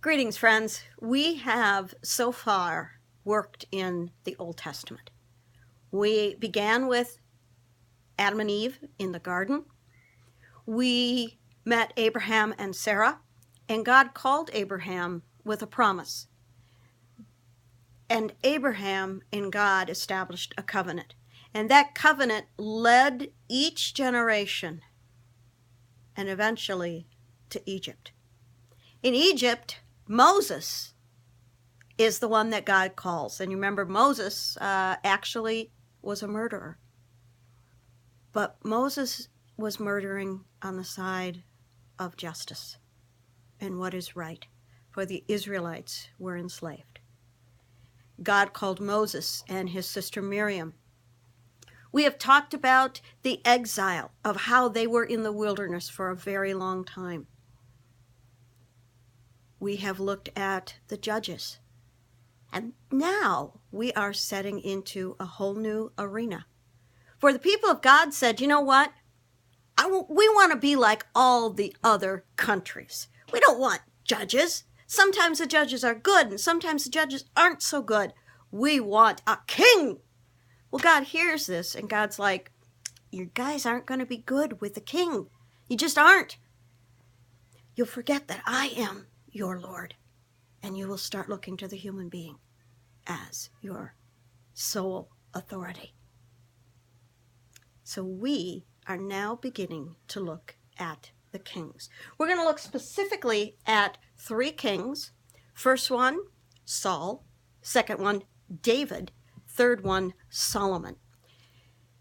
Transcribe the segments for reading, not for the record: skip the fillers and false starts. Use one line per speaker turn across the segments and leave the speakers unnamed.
Greetings, friends. We have so far worked in the Old Testament. We began with Adam and Eve in the garden. We met Abraham and Sarah, and God called Abraham with a promise. And Abraham and God established a covenant. And that covenant led each generation and eventually to Egypt. In Egypt, Moses is the one that God calls. And you remember, Moses actually was a murderer. But Moses was murdering on the side of justice and what is right, for the Israelites were enslaved. God called Moses and his sister Miriam. We have talked about the exile, of how they were in the wilderness for a very long time. We have looked at the judges. And now we are setting into a whole new arena. For the people of God said, you know what? We want to be like all the other countries. We don't want judges. Sometimes the judges are good, and sometimes the judges aren't so good. We want a king. Well, God hears this, and God's like, you guys aren't going to be good with the king. You just aren't. You'll forget that I am your Lord, and you will start looking to the human being as your sole authority. So we are now beginning to look at the kings. We're going to look specifically at 3 kings. First one, Saul. Second one, David. Third one, Solomon.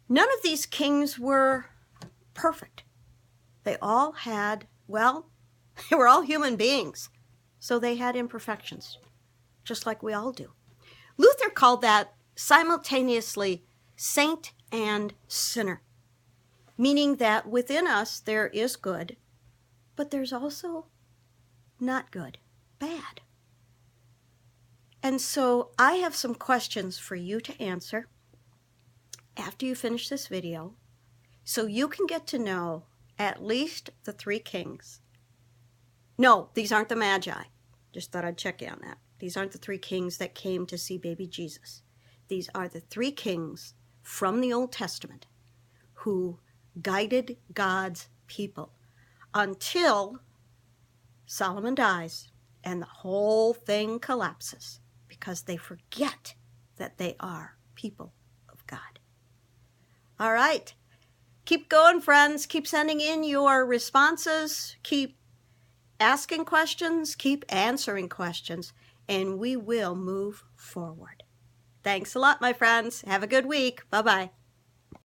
None of these kings were perfect. They all had, they were all human beings. So they had imperfections, just like we all do. Luther called that simultaneously saint and sinner, meaning that within us there is good, but there's also not good, bad. And so I have some questions for you to answer after you finish this video, so you can get to know at least the 3 kings. No, these aren't the Magi. Just thought I'd check in on that. These aren't the 3 kings that came to see baby Jesus. These are the 3 kings from the Old Testament who guided God's people until Solomon dies and the whole thing collapses because they forget that they are people of God. All right. Keep going, friends. Keep sending in your responses. Keep asking questions. Keep answering questions. And we will move forward. Thanks a lot, my friends. Have a good week. Bye-bye.